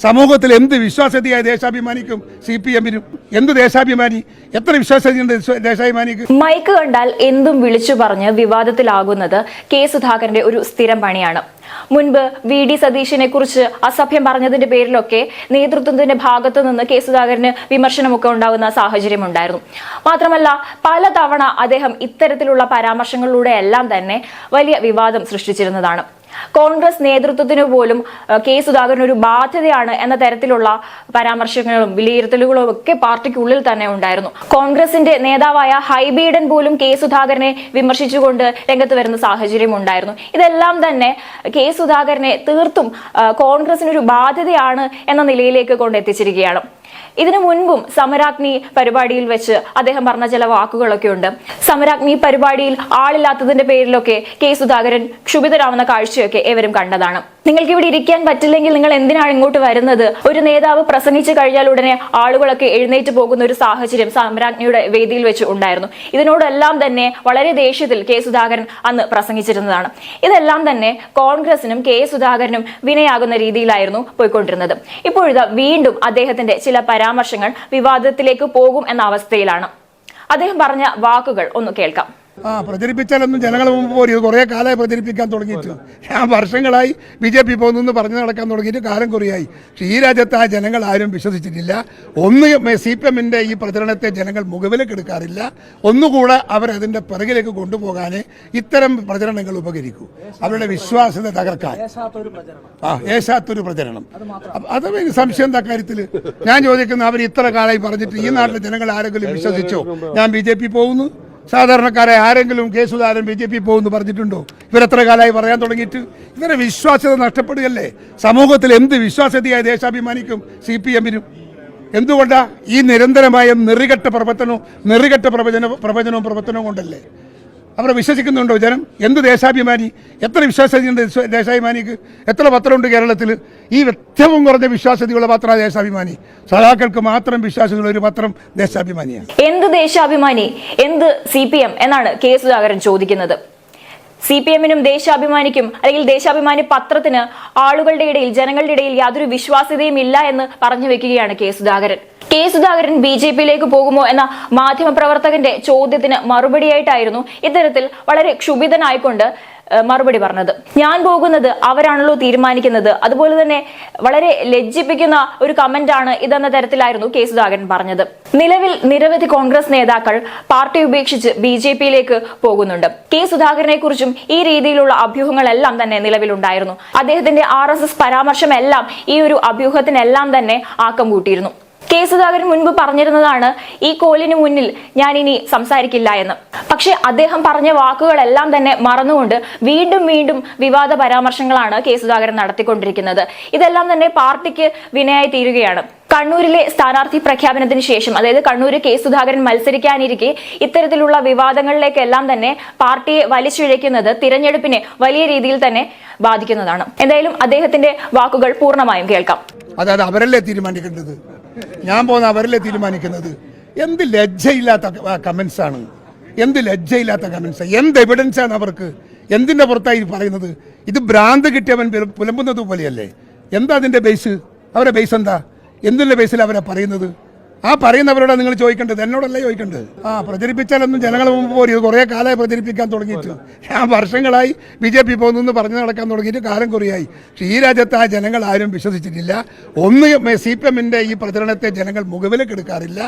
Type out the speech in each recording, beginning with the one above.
സമൂഹത്തിൽ എന്ത് വിശ്വാസ്യതയായ ദേശാഭിമാനിക്കും CPM-നും? എന്ത് ദേശാഭിമാനി? എത്ര വിശ്വാസ്യതയുണ്ട് ദേശാഭിമാനിക്ക്? മൈക്ക് കണ്ടാൽ എന്തും വിളിച്ചു പറഞ്ഞ് വിവാദത്തിലാകുന്നത് കെ സുധാകരന്റെ ഒരു സ്ഥിരം പണിയാണ്. മുൻപ് VD സതീശനെ കുറിച്ച് അസഭ്യം പറഞ്ഞതിന്റെ പേരിലൊക്കെ നേതൃത്വത്തിന്റെ ഭാഗത്തു നിന്ന് കെ സുധാകരന് വിമർശനമൊക്കെ ഉണ്ടാകുന്ന സാഹചര്യമുണ്ടായിരുന്നു. മാത്രമല്ല പലതവണ അദ്ദേഹം ഇത്തരത്തിലുള്ള പരാമർശങ്ങളിലൂടെ എല്ലാം തന്നെ വലിയ വിവാദം സൃഷ്ടിച്ചിരുന്നതാണ്. കോൺഗ്രസ് നേതൃത്വത്തിന് പോലും കെ സുധാകരൻ ഒരു ബാധ്യതയാണ് എന്ന തരത്തിലുള്ള പരാമർശങ്ങളും വിലയിരുത്തലുകളും ഒക്കെ പാർട്ടിക്കുള്ളിൽ തന്നെ ഉണ്ടായിരുന്നു. കോൺഗ്രസിന്റെ നേതാവായ ഹൈബീഡൻ പോലും കെ സുധാകരനെ വിമർശിച്ചുകൊണ്ട് രംഗത്ത് വരുന്ന സാഹചര്യം ഉണ്ടായിരുന്നു. ഇതെല്ലാം തന്നെ കെ സുധാകരനെ തീർത്തും കോൺഗ്രസിനൊരു ബാധ്യതയാണ് എന്ന നിലയിലേക്ക് കൊണ്ടെത്തിച്ചിരിക്കുകയാണ്. ഇതിനു മുൻപും സമരാഗ്നി പരിപാടിയിൽ വെച്ച് അദ്ദേഹം പറഞ്ഞ ചില വാക്കുകളൊക്കെ ഉണ്ട്. സമരാഗ്നി പരിപാടിയിൽ ആളില്ലാത്തതിന്റെ പേരിലൊക്കെ കെ സുധാകരൻ ക്ഷുഭിതരാവുന്ന കാഴ്ചയൊക്കെ ഏവരും കണ്ടതാണ്. നിങ്ങൾക്ക് ഇവിടെ ഇരിക്കാൻ പറ്റില്ലെങ്കിൽ നിങ്ങൾ എന്തിനാണ് ഇങ്ങോട്ട് വരുന്നത്? ഒരു നേതാവ് പ്രസംഗിച്ചു കഴിഞ്ഞാൽ ഉടനെ ആളുകളൊക്കെ എഴുന്നേറ്റ് പോകുന്ന ഒരു സാഹചര്യം സമരാഗ്നിയുടെ വേദിയിൽ വെച്ച് ഉണ്ടായിരുന്നു. ഇതിനോടെല്ലാം തന്നെ വളരെ ദേഷ്യത്തിൽ കെ സുധാകരൻ അന്ന് പ്രസംഗിച്ചിരുന്നതാണ്. ഇതെല്ലാം തന്നെ കോൺഗ്രസിനും കെ സുധാകരനും വിനയാകുന്ന രീതിയിലായിരുന്നു പോയിക്കൊണ്ടിരുന്നത്. ഇപ്പോഴിതാ വീണ്ടും അദ്ദേഹത്തിന്റെ ചില പരാമർശങ്ങൾ വിവാദത്തിലേക്ക് പോകും എന്ന അവസ്ഥയിലാണ്. അദ്ദേഹം പറഞ്ഞ വാക്കുകൾ ഒന്ന് കേൾക്കാം. പ്രചരിപ്പിച്ചാലൊന്നും ജനങ്ങൾ മുമ്പ് പോരും. കുറേ കാലമായി പ്രചരിപ്പിക്കാൻ തുടങ്ങിയിട്ട്. ഞാൻ വർഷങ്ങളായി BJP പോകുന്നു പറഞ്ഞു നടക്കാൻ തുടങ്ങിയിട്ട് കാലം കുറയായി. പക്ഷേ ഈ രാജ്യത്ത് ആ ജനങ്ങൾ ആരും വിശ്വസിച്ചിട്ടില്ല. ഒന്ന് CPM-ന്റെ ഈ പ്രചരണത്തെ ജനങ്ങൾ മുഖവിലേക്ക് എടുക്കാറില്ല. ഒന്നുകൂടെ അവരതിൻ്റെ പിറകിലേക്ക് കൊണ്ടുപോകാൻ ഇത്തരം പ്രചരണങ്ങൾ ഉപകരിക്കൂ. അവരുടെ വിശ്വാസ്യത തകർക്കാൻ ഏശാത്തൊരു പ്രചരണം. അത് സംശയം എന്താ കാര്യത്തിൽ? ഞാൻ ചോദിക്കുന്ന അവർ ഇത്ര കാലമായി പറഞ്ഞിട്ട് ഈ നാട്ടിലെ ജനങ്ങൾ ആരെങ്കിലും വിശ്വസിച്ചോ ഞാൻ BJP പോകുന്നു? സാധാരണക്കാരെ ആരെങ്കിലും കെ സുധാകരൻ BJP പോകുന്നു പറഞ്ഞിട്ടുണ്ടോ? ഇവരെത്ര കാലമായി പറയാൻ തുടങ്ങിയിട്ട്? ഇവരെ വിശ്വാസ്യത നഷ്ടപ്പെടുകയല്ലേ? സമൂഹത്തിൽ എന്ത് വിശ്വാസ്യതയായ ദേശാഭിമാനിക്കും CPM-നും? എന്തുകൊണ്ടാ ഈ നിരന്തരമായ നെറികെട്ട പ്രവചനവും കൊണ്ടല്ലേ? അവരെ വിശ്വസിക്കുന്നുണ്ടോ ജനം? എന്ത് ദേശാഭിമാനി? എത്ര വിശ്വാസ്യതയുണ്ട് ദേശാഭിമാനിക്ക്? എത്ര പത്രമുണ്ട് കേരളത്തിൽ? ഈ ഏറ്റവും കുറഞ്ഞ വിശ്വാസ്യതയുള്ള പത്ര ദേശാഭിമാനി. സഖാക്കൾക്ക് മാത്രം വിശ്വാസ്യതയുള്ള ഒരു പത്രം ദേശാഭിമാനിയാണ്. എന്ത് ദേശാഭിമാനി, എന്ത് CPM എന്നാണ് കെ സുധാകരൻ ചോദിക്കുന്നത്. CPM-നും ദേശാഭിമാനിക്കും അല്ലെങ്കിൽ ദേശാഭിമാനി പത്രത്തിന് ആളുകളുടെ ഇടയിൽ, ജനങ്ങളുടെ ഇടയിൽ യാതൊരു വിശ്വാസ്യതയും ഇല്ല എന്ന് പറഞ്ഞു വെക്കുകയാണ് കെ സുധാകരൻ. കെ സുധാകരൻ BJP-യിലേക്ക് പോകുമോ എന്ന മാധ്യമപ്രവർത്തകന്റെ ചോദ്യത്തിന് മറുപടിയായിട്ടായിരുന്നു ഇത്തരത്തിൽ വളരെ ക്ഷുഭിതനായിക്കൊണ്ട് മറുപടി പറഞ്ഞത്. ഞാൻ പോകുന്നത് അവരാണല്ലോ തീരുമാനിക്കുന്നത്. അതുപോലെ തന്നെ വളരെ ലജ്ജിപ്പിക്കുന്ന ഒരു കമന്റ് ആണ് ഇതെന്ന തരത്തിലായിരുന്നു കെ സുധാകരൻ പറഞ്ഞത്. നിലവിൽ നിരവധി കോൺഗ്രസ് നേതാക്കൾ പാർട്ടി ഉപേക്ഷിച്ച് BJP-യിലേക്ക് പോകുന്നുണ്ട്. കെ സുധാകരനെ കുറിച്ചും ഈ രീതിയിലുള്ള അഭ്യൂഹങ്ങളെല്ലാം തന്നെ നിലവിലുണ്ടായിരുന്നു. അദ്ദേഹത്തിന്റെ RSS പരാമർശമെല്ലാം ഈ ഒരു അഭ്യൂഹത്തിനെല്ലാം തന്നെ ആക്കം കൂട്ടിയിരുന്നു. കെ സുധാകരൻ മുൻപ് പറഞ്ഞിരുന്നതാണ് ഈ കോലിന് മുന്നിൽ ഞാൻ ഇനി സംസാരിക്കില്ല എന്ന്. പക്ഷെ അദ്ദേഹം പറഞ്ഞ വാക്കുകളെല്ലാം തന്നെ മറന്നുകൊണ്ട് വീണ്ടും വിവാദ പരാമർശങ്ങളാണ് കെ സുധാകരൻ നടത്തിക്കൊണ്ടിരിക്കുന്നത്. ഇതെല്ലാം തന്നെ പാർട്ടിക്ക് വിനയായി തീരുകയാണ്. കണ്ണൂരിലെ സ്ഥാനാർത്ഥി പ്രഖ്യാപനത്തിന് ശേഷം, അതായത് കണ്ണൂര് കെ സുധാകരൻ മത്സരിക്കാനിരിക്കെ ഇത്തരത്തിലുള്ള വിവാദങ്ങളിലേക്കെല്ലാം തന്നെ പാർട്ടിയെ വലിച്ചിഴയ്ക്കുന്നത് തിരഞ്ഞെടുപ്പിനെ വലിയ രീതിയിൽ തന്നെ ബാധിക്കുന്നതാണ്. എന്തായാലും അദ്ദേഹത്തിന്റെ വാക്കുകൾ പൂർണ്ണമായും കേൾക്കാം. അതായത് അവരല്ലേ തീരുമാനിക്കേണ്ടത്? ഞാൻ പോകുന്ന അവരല്ലേ തീരുമാനിക്കുന്നത്? എന്ത് ലജ്ജയില്ലാത്ത കമന്റ്സ് ആണ്! എന്ത് ലജ്ജയില്ലാത്ത കമന്റ്സ്! എന്ത് എവിഡൻസ് ആണ് അവർക്ക്? എന്തിന്റെ പുറത്തായി പറയുന്നത്? ഇത് ഭ്രാന്ത് കിട്ടിയവൻ പുലമ്പുന്നത് പോലെയല്ലേ? എന്താ അതിന്റെ ബേസ്? അവരുടെ ബേസ് എന്താ? എന്തിന്റെ ബേസിൽ അവരെ പറയുന്നത്? ആ പറയുന്നവരോടാ നിങ്ങൾ ചോദിക്കേണ്ടത്, എന്നോടല്ലേ ചോദിക്കേണ്ടത്. പ്രചരിപ്പിച്ചാലൊന്നും ജനങ്ങൾ മുമ്പ് പോരും. കുറേ കാലമായി പ്രചരിപ്പിക്കാൻ തുടങ്ങിയിട്ട്. ഞാൻ വർഷങ്ങളായി BJP പോകുന്നു പറഞ്ഞു നടക്കാൻ തുടങ്ങിയിട്ട് കാലം കുറയായി. പക്ഷേ ഈ രാജ്യത്ത് ആ ജനങ്ങൾ ആരും വിശ്വസിച്ചിട്ടില്ല. ഒന്ന് CPM-ന്റെ ഈ പ്രചരണത്തെ ജനങ്ങൾ മുഖവിലേക്ക് എടുക്കാറില്ല.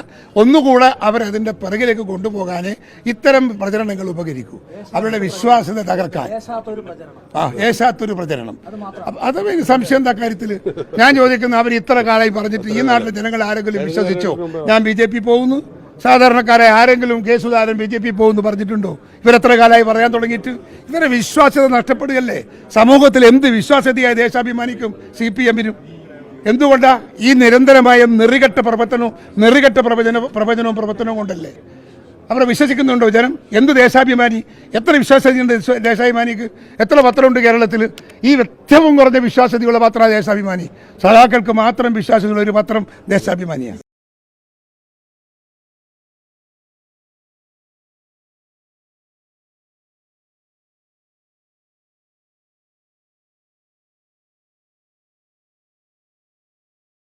ഒന്നുകൂടെ അവരതിൻ്റെ പിറകിലേക്ക് കൊണ്ടുപോകാൻ ഇത്തരം പ്രചരണങ്ങൾ ഉപകരിക്കൂ. അവരുടെ വിശ്വാസ്യത തകർക്കാൻ ഏശാത്തൊരു പ്രചരണം. അത് സംശയം എന്താ കാര്യത്തിൽ? ഞാൻ ചോദിക്കുന്ന അവർ ഇത്ര കാലമായി പറഞ്ഞിട്ട് ഈ നാട്ടിലെ ജനങ്ങൾ ആരെങ്കിലും വിശ്വസിച്ചോ ഞാൻ BJP പോകുന്നു? സാധാരണക്കാരെ ആരെങ്കിലും കെ സുധാകരൻ BJP പോകുന്നു പറഞ്ഞിട്ടുണ്ടോ? ഇവരെത്ര കാലമായി പറയാൻ തുടങ്ങിയിട്ട്? ഇവരെ വിശ്വാസ്യത നഷ്ടപ്പെടുകയല്ലേ? സമൂഹത്തിൽ എന്ത് വിശ്വാസ്യതയായ ദേശാഭിമാനിക്കും CPM-നും? എന്തുകൊണ്ടാ ഈ നിരന്തരമായ നെറികെട്ട പ്രവചനവും കൊണ്ടല്ലേ? അവരെ വിശ്വസിക്കുന്നുണ്ടോ ജനം? എന്ത് ദേശാഭിമാനി? എത്ര വിശ്വാസ്യതയുണ്ട് ദേശാഭിമാനിക്ക്? എത്ര പത്രമുണ്ട് കേരളത്തിൽ? ഈ ഏറ്റവും കുറഞ്ഞ വിശ്വാസ്യതയുള്ള പത്ര ദേശാഭിമാനി. സഖാക്കൾക്ക് മാത്രം വിശ്വാസ്യതയുള്ള ഒരു പത്രം ദേശാഭിമാനിയാണ്.